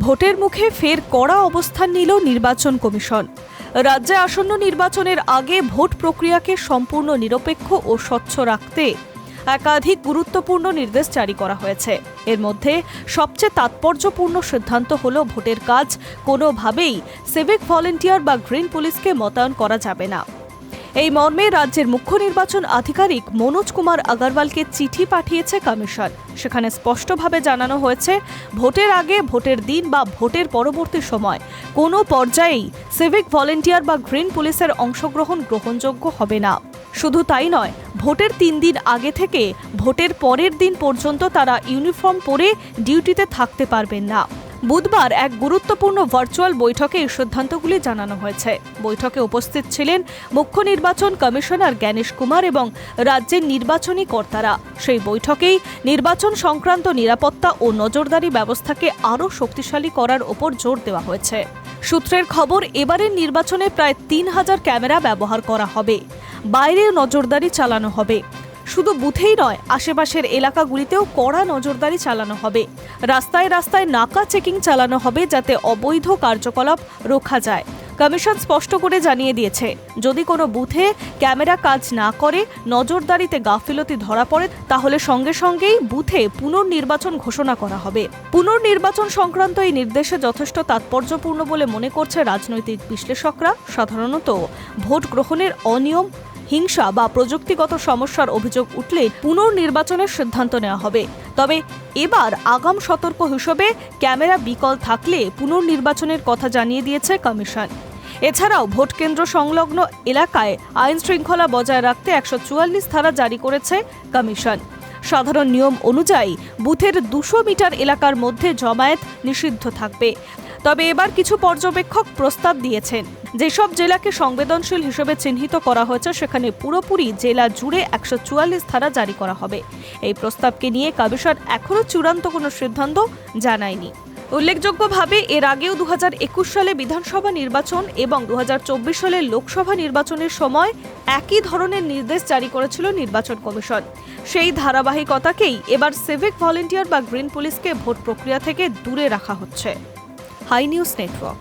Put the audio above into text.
ভোটের মুখে ফের কড়া অবস্থান নিল নির্বাচন কমিশন। রাজ্যে আসন্ন নির্বাচনের আগে ভোট প্রক্রিয়াকে সম্পূর্ণ নিরপেক্ষ ও স্বচ্ছ রাখতে একাধিক গুরুত্বপূর্ণ নির্দেশ জারি করা হয়েছে। এর মধ্যে সবচেয়ে তাৎপর্যপূর্ণ সিদ্ধান্ত হল ভোটের কাজ কোনোভাবেই সিভিক ভলেন্টিয়ার বা গ্রিন পুলিশকে মোতায়েন করা যাবে না। এই মর্মে রাজ্যের মুখ্য নির্বাচন আধিকারিক মনোজ কুমার আগরওয়ালকে চিঠি পাঠিয়েছে কমিশন। সেখানে স্পষ্টভাবে জানানো হয়েছে, ভোটের আগে, ভোটের দিন বা ভোটের পরবর্তী সময় কোনো পর্যায়েই সিভিক ভলেন্টিয়ার বা গ্রিন পুলিশের অংশগ্রহণ গ্রহণযোগ্য হবে না। শুধু তাই নয়, ভোটের 3 দিন আগে থেকে ভোটের পরের দিন পর্যন্ত তারা ইউনিফর্ম পরে ডিউটিতে থাকতে পারবেন না। বুধবার এক গুরুত্বপূর্ণ ভার্চুয়াল বৈঠকে এই সিদ্ধান্তগুলি জানানো হয়েছে। বৈঠকে উপস্থিত ছিলেন মুখ্য নির্বাচন কমিশনার জ্ঞানেশ কুমার এবং রাজ্যের নির্বাচনী কর্তারা। সেই বৈঠকেই নির্বাচন সংক্রান্ত নিরাপত্তা ও নজরদারি ব্যবস্থাকে আরও শক্তিশালী করার ওপর জোর দেওয়া হয়েছে। সূত্রের খবর, এবারের নির্বাচনে প্রায় 3000 ক্যামেরা ব্যবহার করা হবে। বাইরে নজরদারি চালানো হবে। শুধু বুথেই নয়, আশেপাশের এলাকাগুলিতেও কড়া নজরদারি চালানো হবে। রাস্তায় রাস্তায় নাকা চেকিং চালানো হবে, যাতে অবৈধ কার্যকলাপ রোখা যায়। কমিশন স্পষ্ট করে জানিয়ে দিয়েছে, যদি কোনো বুথে ক্যামেরা কাজ না করে, নজরদারিতে গাফিলতি ধরা পড়ে, তাহলে সঙ্গে সঙ্গেই বুথে পুনর্নির্বাচন ঘোষণা করা হবে। পুনর্নির্বাচন সংক্রান্ত এই নির্দেশে যথেষ্ট তাৎপর্যপূর্ণ বলে মনে করছে রাজনৈতিক বিশ্লেষকরা। সাধারণত ভোট গ্রহণের অনিয়ম, হিংসা বা প্রযুক্তিগত সমস্যার অভিযোগ উঠলে পুনর্নির্বাচনের সিদ্ধান্ত নেওয়া হবে। তবে এবার আগাম সতর্ক হিসেবে ক্যামেরা বিকল থাকলে পুনর্নির্বাচনের কথা জানিয়ে দিয়েছে কমিশন। এছাড়াও ভোট কেন্দ্র সংলগ্ন এলাকায় আইন শৃঙ্খলা বজায় রাখতে 144 ধারা জারি করেছে কমিশন। সাধারণ নিয়ম অনুযায়ী বুথের 200 মিটার এলাকার মধ্যে জমায়েত নিষিদ্ধ থাকবে। তবে এবার কিছু পর্যবেক্ষক প্রস্তাব দিয়েছেন, যেসব জেলাকে সংবেদনশীল হিসেবে চিহ্নিত করা হয়েছে সেখানে পুরোপুরি জেলা জুড়ে 144 ধারা জারি করা হবে। এই প্রস্তাবকে নিয়ে কমিশন এখনও চূড়ান্ত কোনো সিদ্ধান্ত জানায়নি। উল্লেখযোগ্যভাবে এর আগেও 2021 সালে বিধানসভা নির্বাচন এবং 2024 সালের লোকসভা নির্বাচনের সময় একই ধরনের নির্দেশ জারি করেছিল নির্বাচন কমিশন। সেই ধারাবাহিকতাকেই এবার সিভিক ভলেন্টিয়ার বা গ্রিন পুলিশকে ভোট প্রক্রিয়া থেকে দূরে রাখা হচ্ছে। High news network.